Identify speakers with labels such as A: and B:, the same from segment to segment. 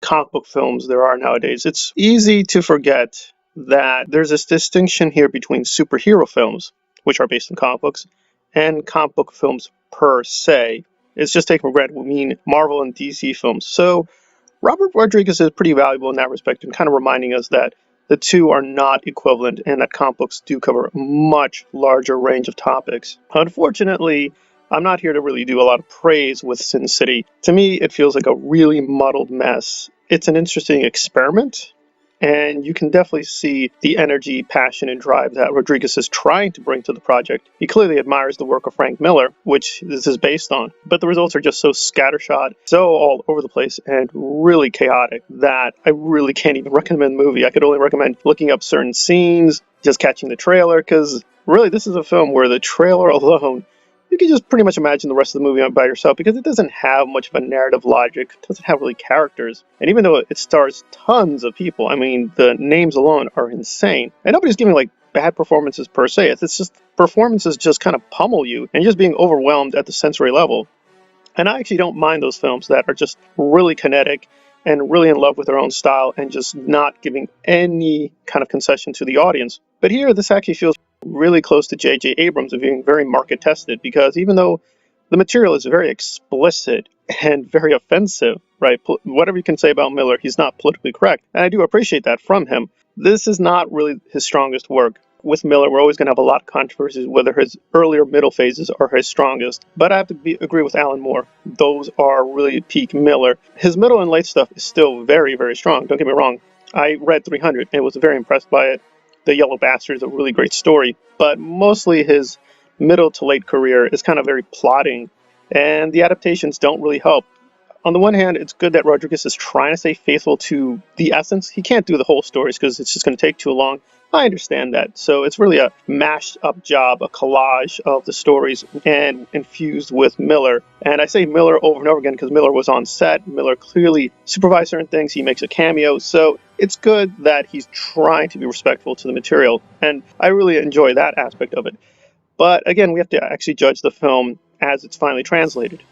A: comic book films there are nowadays. It's easy to forget that there's this distinction here between superhero films, which are based on comic books, and comic book films per se. It's just taken for granted we mean Marvel and DC films. So Robert Rodriguez is pretty valuable in that respect and kind of reminding us that the two are not equivalent and that comic books do cover a much larger range of topics. Unfortunately, I'm not here to really do a lot of praise with Sin City. To me, it feels like a really muddled mess. It's an interesting experiment, and you can definitely see the energy, passion, and drive that Rodriguez is trying to bring to the project. He clearly admires the work of Frank Miller, which this is based on, but the results are just so scattershot, so all over the place, and really chaotic that I really can't even recommend the movie. I could only recommend looking up certain scenes, just catching the trailer, because really this is a film where the trailer alone, you can just pretty much imagine the rest of the movie by yourself because it doesn't have much of a narrative logic. It doesn't have really characters. And even though it stars tons of people, I mean, the names alone are insane. And nobody's giving like bad performances per se. It's just performances just kind of pummel you and just being overwhelmed at the sensory level. And I actually don't mind those films that are just really kinetic and really in love with their own style and just not giving any kind of concession to the audience. But here, this actually feels really close to J.J. Abrams of being very market tested, because even though the material is very explicit and very offensive, right? Whatever you can say about Miller, he's not politically correct. And I do appreciate that from him. This is not really his strongest work. With Miller, we're always going to have a lot of controversies whether his earlier middle phases are his strongest. But I have to agree with Alan Moore. Those are really peak Miller. His middle and late stuff is still very, very strong. Don't get me wrong. I read 300 and was very impressed by it. The Yellow Bastard is a really great story, but mostly his middle to late career is kind of very plotting, and the adaptations don't really help. On the one hand, it's good that Rodriguez is trying to stay faithful to the essence. He can't do the whole stories because it's just going to take too long. I understand that. So it's really a mashed up job, a collage of the stories and infused with Miller. And I say Miller over and over again because Miller was on set. Miller clearly supervised certain things. He makes a cameo. So it's good that he's trying to be respectful to the material. And I really enjoy that aspect of it. But again, we have to actually judge the film as it's finally translated.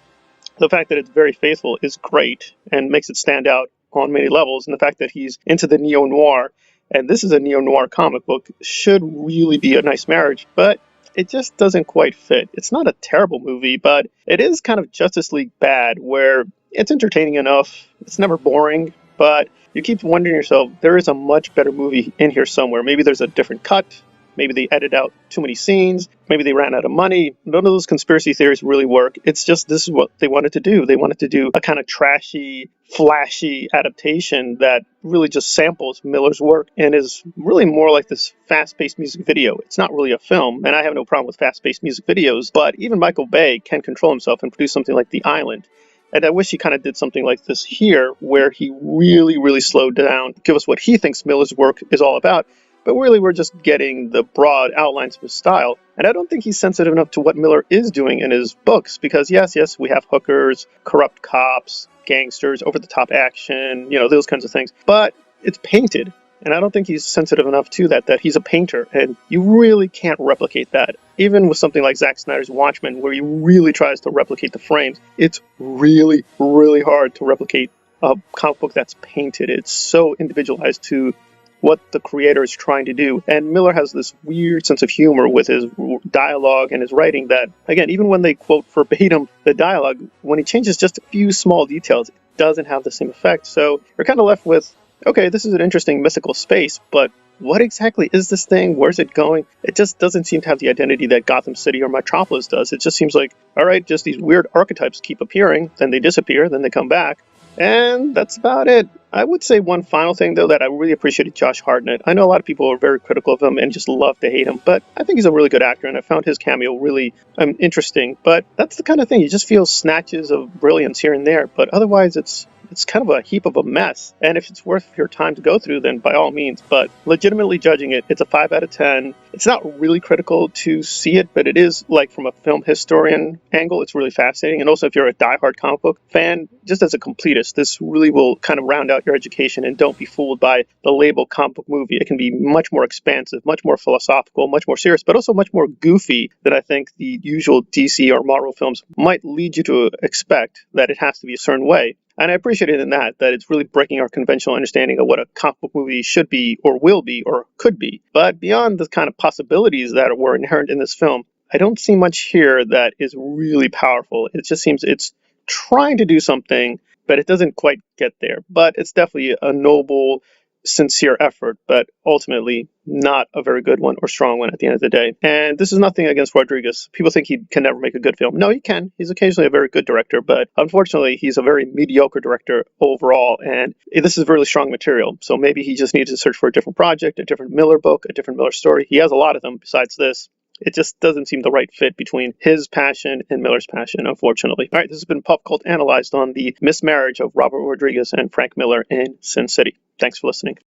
A: The fact that it's very faithful is great and makes it stand out on many levels. And the fact that he's into the neo-noir, and this is a neo-noir comic book, should really be a nice marriage, but it just doesn't quite fit. It's not a terrible movie, but it is kind of Justice League bad, where it's entertaining enough, it's never boring, but you keep wondering yourself, there is a much better movie in here somewhere. Maybe there's a different cut, maybe they edited out too many scenes, maybe they ran out of money. None of those conspiracy theories really work. It's just this is what they wanted to do. They wanted to do a kind of trashy, flashy adaptation that really just samples Miller's work and is really more like this fast-paced music video. It's not really a film, and I have no problem with fast-paced music videos, but even Michael Bay can control himself and produce something like The Island. And I wish he kind of did something like this here, where he really, really slowed down, give us what he thinks Miller's work is all about. But really, we're just getting the broad outlines of his style. And I don't think he's sensitive enough to what Miller is doing in his books. Because yes, we have hookers, corrupt cops, gangsters, over-the-top action, those kinds of things. But it's painted. And I don't think he's sensitive enough to that he's a painter. And you really can't replicate that. Even with something like Zack Snyder's Watchmen, where he really tries to replicate the frames, it's really, really hard to replicate a comic book that's painted. It's so individualized to what the creator is trying to do. And Miller has this weird sense of humor with his dialogue and his writing that, again, even when they quote verbatim the dialogue, when he changes just a few small details, it doesn't have the same effect. So you're kind of left with, okay, this is an interesting mythical space, but what exactly is this thing? Where's it going? It just doesn't seem to have the identity that Gotham City or Metropolis does. It just seems like, all right, just these weird archetypes keep appearing, then they disappear, then they come back. And that's about it. I would say one final thing, though, that I really appreciated Josh Hartnett. I know a lot of people are very critical of him and just love to hate him, but I think he's a really good actor, and I found his cameo really interesting. But that's the kind of thing. You just feel snatches of brilliance here and there, but otherwise it's kind of a heap of a mess. And if it's worth your time to go through, then by all means. But legitimately judging it, it's a 5 out of 10. It's not really critical to see it, but it is, like, from a film historian angle, it's really fascinating. And also, if you're a diehard comic book fan, just as a completist, this really will kind of round out your education. And don't be fooled by the label comic book movie. It can be much more expansive, much more philosophical, much more serious, but also much more goofy than I think the usual DC or Marvel films might lead you to expect that it has to be a certain way. And I appreciate it in that it's really breaking our conventional understanding of what a comic book movie should be or will be or could be. But beyond the kind of possibilities that were inherent in this film, I don't see much here that is really powerful. It just seems it's trying to do something, but it doesn't quite get there. But it's definitely a noble, sincere effort, but ultimately not a very good one or strong one at the end of the day. And this is nothing against Rodriguez. People think he can never make a good film. No, he can. He's occasionally a very good director, but unfortunately, he's a very mediocre director overall. And this is really strong material. So maybe he just needs to search for a different project, a different Miller book, a different Miller story. He has a lot of them besides this. It just doesn't seem the right fit between his passion and Miller's passion, unfortunately. All right, this has been Pop Cult Analyzed on the mismarriage of Robert Rodriguez and Frank Miller in Sin City. Thanks for listening.